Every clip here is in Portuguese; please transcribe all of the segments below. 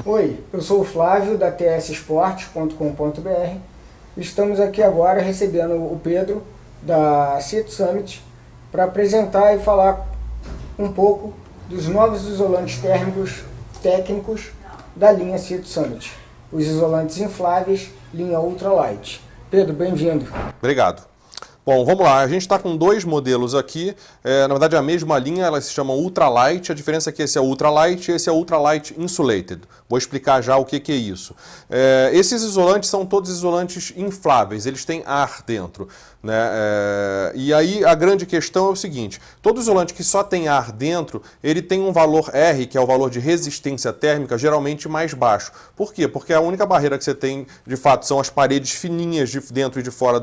Oi, eu sou o Flávio da tsesportes.com.br. Estamos aqui agora recebendo o Pedro da Seat Summit para apresentar e falar um pouco dos novos isolantes térmicos técnicos da linha Seat Summit, os isolantes infláveis linha Ultralight. Pedro, bem-vindo. Obrigado. Bom, vamos lá. A gente está com dois modelos aqui. Na verdade, a mesma linha, elas se chamam Ultralight. A diferença é que esse é o Ultralight e esse é o Ultralight Insulated. Vou explicar já o que é isso. Esses isolantes são todos isolantes infláveis, eles têm ar dentro, né? E aí a grande questão é o seguinte: todo isolante que só tem ar dentro, ele tem um valor R, que é o valor de resistência térmica, geralmente mais baixo. Por quê? Porque a única barreira que você tem, de fato, são as paredes fininhas de dentro e de fora,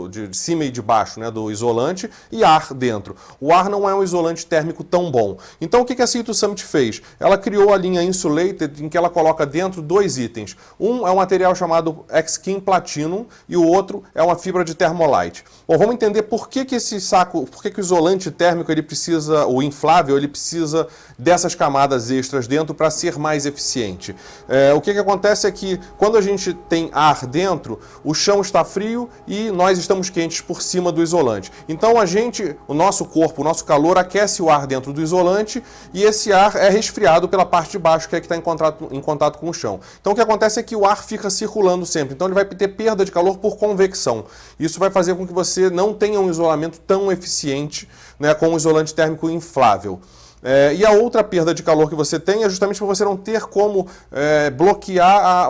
de cima e de baixo, né, do isolante, e ar dentro. O ar não é um isolante térmico tão bom. Então o que a Seat Summit fez? Ela criou a linha Insulated, em que ela coloca dentro dois itens. Um é um material chamado X-Skin Platinum e o outro é uma fibra de Thermolite. Bom, vamos entender por que esse saco, por que o isolante térmico, ele precisa, o inflável, ele precisa dessas camadas extras dentro para ser mais eficiente. O que acontece é que quando a gente tem ar dentro, o chão está frio e nós estamos quentes por cima do isolante. Então o nosso corpo, o nosso calor aquece o ar dentro do isolante e esse ar é resfriado pela parte de baixo, que é que está em contato com o chão. Então o que acontece é que o ar fica circulando sempre. Então ele vai ter perda de calor por convecção. Isso vai fazer com que você não tenha um isolamento tão eficiente, né, com um isolante térmico inflável. E a outra perda de calor que você tem é justamente por você não ter como bloquear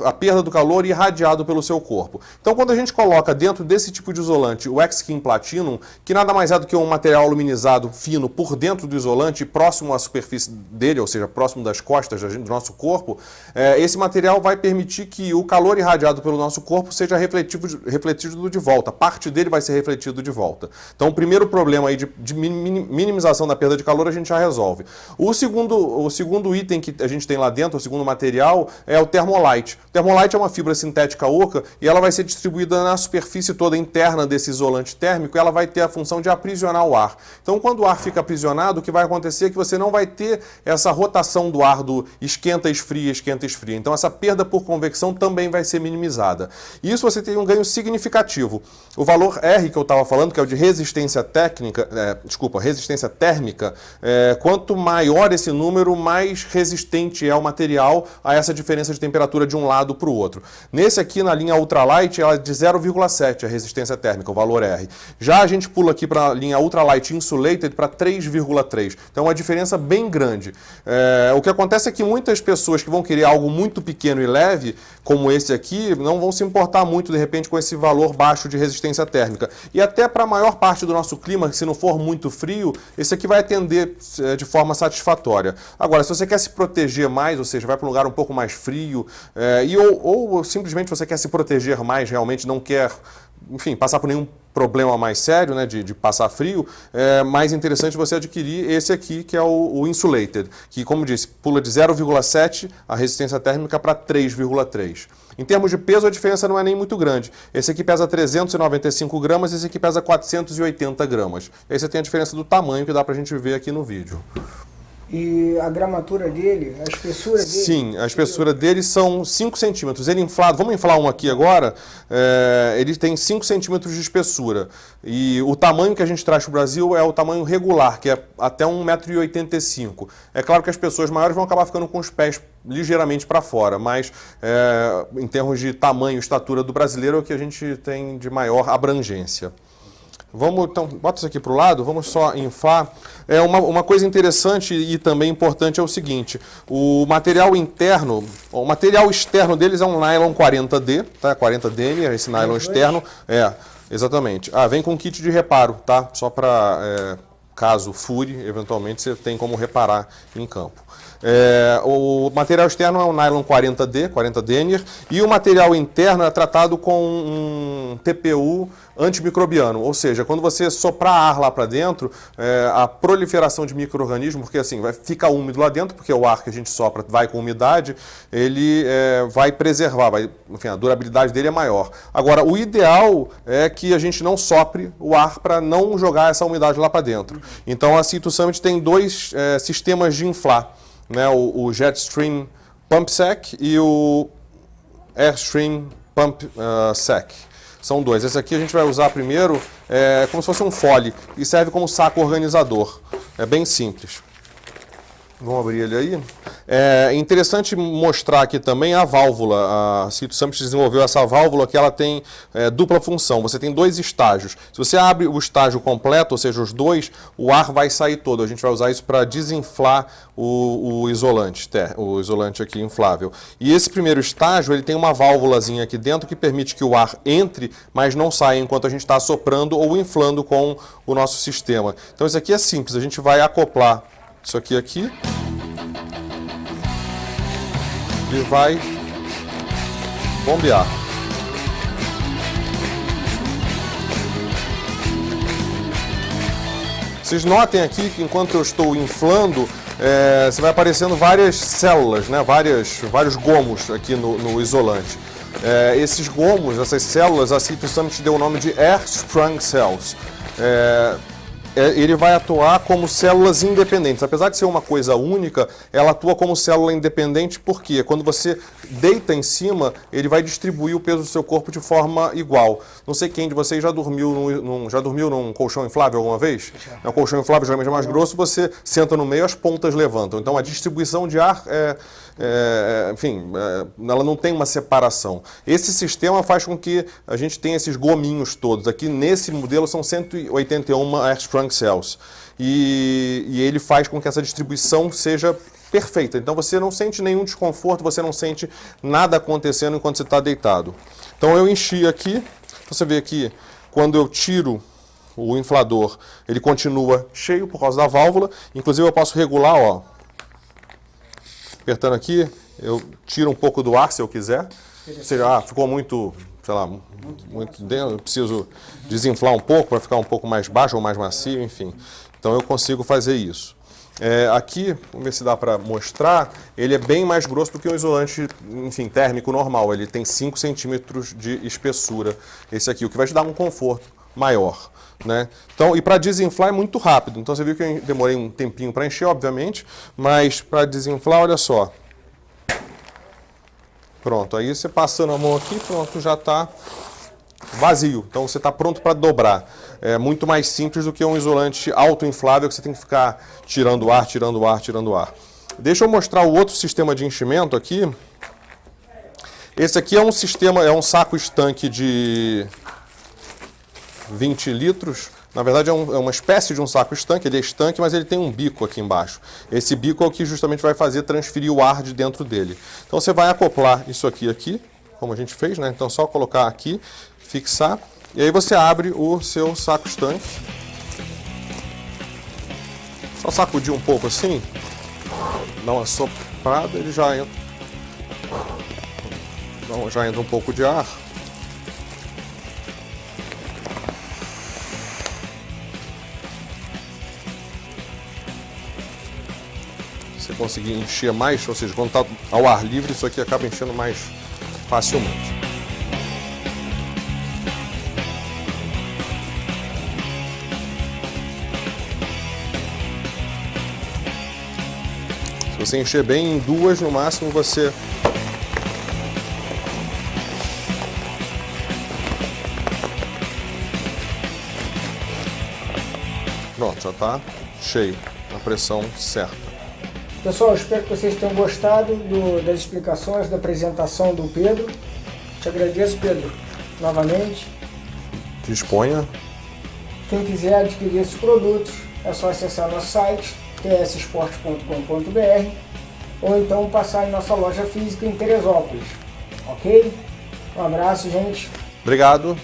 a perda do calor irradiado pelo seu corpo. Então, quando a gente coloca dentro desse tipo de isolante o X-Skin Platinum, que nada mais é do que um material aluminizado fino por dentro do isolante, próximo à superfície dele, ou seja, próximo das costas do nosso corpo, esse material vai permitir que o calor irradiado pelo nosso corpo seja refletido de volta. Parte dele vai ser refletido de volta. Então, o primeiro problema aí de minimização da perda de calor a gente já resolve. O segundo item que a gente tem lá dentro, o segundo material, é o Thermolite. O Thermolite é uma fibra sintética oca e ela vai ser distribuída na superfície toda interna desse isolante térmico e ela vai ter a função de aprisionar o ar. Então, quando o ar fica aprisionado, o que vai acontecer é que você não vai ter essa rotação do ar do esquenta, esfria, esquenta, esfria. Então, essa perda por convecção também vai ser minimizada. E isso você tem um ganho significativo. O valor R que eu estava falando, que é o de resistência resistência térmica, quanto maior esse número, mais resistente é o material a essa diferença de temperatura de um lado para o outro. Nesse aqui, na linha Ultralight, ela é de 0,7 a resistência térmica, o valor R. Já a gente pula aqui para a linha Ultralight Insulated para 3,3. Então é uma diferença bem grande. O que acontece é que muitas pessoas que vão querer algo muito pequeno e leve, como esse aqui, não vão se importar muito, de repente, com esse valor baixo de resistência térmica. E até para a maior parte do nosso clima, se não for muito frio, esse aqui vai atender de forma satisfatória. Agora, se você quer se proteger mais, ou seja, vai para um lugar um pouco mais frio, ou simplesmente você quer se proteger mais, realmente não quer, enfim, passar por nenhum problema mais sério, né, de passar frio, é mais interessante você adquirir esse aqui, que é o Insulated, que, como disse, pula de 0,7 a resistência térmica para 3,3. Em termos de peso, a diferença não é nem muito grande. Esse aqui pesa 395 gramas, esse aqui pesa 480 gramas. Aí você tem a diferença do tamanho que dá pra gente ver aqui no vídeo. E a gramatura dele, a espessura dele? Sim, a espessura dele são 5 centímetros. Ele inflado, vamos inflar um aqui agora, ele tem 5 centímetros de espessura. E o tamanho que a gente traz para o Brasil é o tamanho regular, que é até 1,85 m. É claro que as pessoas maiores vão acabar ficando com os pés ligeiramente para fora, mas em termos de tamanho e estatura do brasileiro é o que a gente tem de maior abrangência. Vamos, então, bota isso aqui para o lado, vamos só inflar. Uma coisa interessante e também importante é o seguinte: o material interno, o material externo deles é um nylon 40D, tá? 40D, esse nylon externo. Exatamente. Vem com kit de reparo, tá? Só para, caso fure, eventualmente você tem como reparar em campo. O material externo é um nylon 40D, 40 denier, e o material interno é tratado com um TPU antimicrobiano, ou seja, quando você soprar ar lá para dentro, a proliferação de micro-organismos, porque assim, vai ficar úmido lá dentro, porque o ar que a gente sopra vai com umidade, ele vai preservar, enfim, a durabilidade dele é maior. Agora, o ideal é que a gente não sopre o ar para não jogar essa umidade lá para dentro. Então a Seat Summit tem dois sistemas de inflar, né? O Jetstream Pump Sec e o Airstream Pump Sec. São dois. Esse aqui a gente vai usar primeiro como se fosse um fole e serve como saco organizador. É bem simples. Vamos abrir ele aí. É interessante mostrar aqui também a válvula. A Cito Summit desenvolveu essa válvula que ela tem dupla função. Você tem dois estágios. Se você abre o estágio completo, ou seja, os dois, o ar vai sair todo. A gente vai usar isso para desinflar o isolante aqui inflável. E esse primeiro estágio, ele tem uma válvulazinha aqui dentro que permite que o ar entre, mas não saia enquanto a gente está assoprando ou inflando com o nosso sistema. Então isso aqui é simples. A gente vai acoplar isso aqui. Ele vai bombear. Vocês notem aqui que enquanto eu estou inflando, você vai aparecendo várias células, né? Vários gomos aqui no isolante. Esses gomos, essas células, a Cito Summit deu o nome de Air-Sprung Cells. Ele vai atuar como células independentes. Apesar de ser uma coisa única, ela atua como célula independente porque quando você deita em cima, ele vai distribuir o peso do seu corpo de forma igual. Não sei quem de vocês já dormiu num colchão inflável alguma vez? O colchão inflável geralmente é mais grosso, você senta no meio, as pontas levantam. Então a distribuição de ar ela não tem uma separação. Esse sistema faz com que a gente tenha esses gominhos todos. Aqui nesse modelo são 181 Air-Sprung Cells. E ele faz com que essa distribuição seja perfeita. Então você não sente nenhum desconforto, você não sente nada acontecendo enquanto você está deitado. Então eu enchi aqui. Você vê aqui, quando eu tiro o inflador, ele continua cheio por causa da válvula. Inclusive eu posso regular, ó. Apertando aqui, eu tiro um pouco do ar se eu quiser. Ou seja, ficou muito, sei lá, muito dentro, eu preciso desinflar um pouco para ficar um pouco mais baixo ou mais macio, enfim. Então eu consigo fazer isso. Aqui, vamos ver se dá para mostrar, ele é bem mais grosso do que um isolante, enfim, térmico normal. Ele tem 5 centímetros de espessura, esse aqui, o que vai te dar um conforto maior. Né? Então, e para desinflar é muito rápido. Então você viu que eu demorei um tempinho para encher, obviamente, mas para desinflar, olha só. Pronto, aí você passando a mão aqui, pronto, já está vazio. Então você está pronto para dobrar. É muito mais simples do que um isolante autoinflável que você tem que ficar tirando ar. Deixa eu mostrar o outro sistema de enchimento aqui. Esse aqui é um sistema, é um saco estanque de 20 litros, na verdade é uma espécie de um saco estanque, ele é estanque, mas ele tem um bico aqui embaixo. Esse bico é o que justamente vai fazer transferir o ar de dentro dele. Então você vai acoplar isso aqui, como a gente fez, né? Então só colocar aqui, fixar, e aí você abre o seu saco estanque. Só sacudir um pouco assim, dá uma soprada, ele já entra. Então, já entra um pouco de ar. Você conseguir encher mais, ou seja, quando está ao ar livre, isso aqui acaba enchendo mais facilmente. Se você encher bem em 2, no máximo você pronto, já está cheio, na pressão certa. Pessoal, espero que vocês tenham gostado das explicações, da apresentação do Pedro. Te agradeço, Pedro, novamente. Disponha. Quem quiser adquirir esses produtos, é só acessar nosso site, tssport.com.br, ou então passar em nossa loja física em Teresópolis. Ok? Um abraço, gente. Obrigado.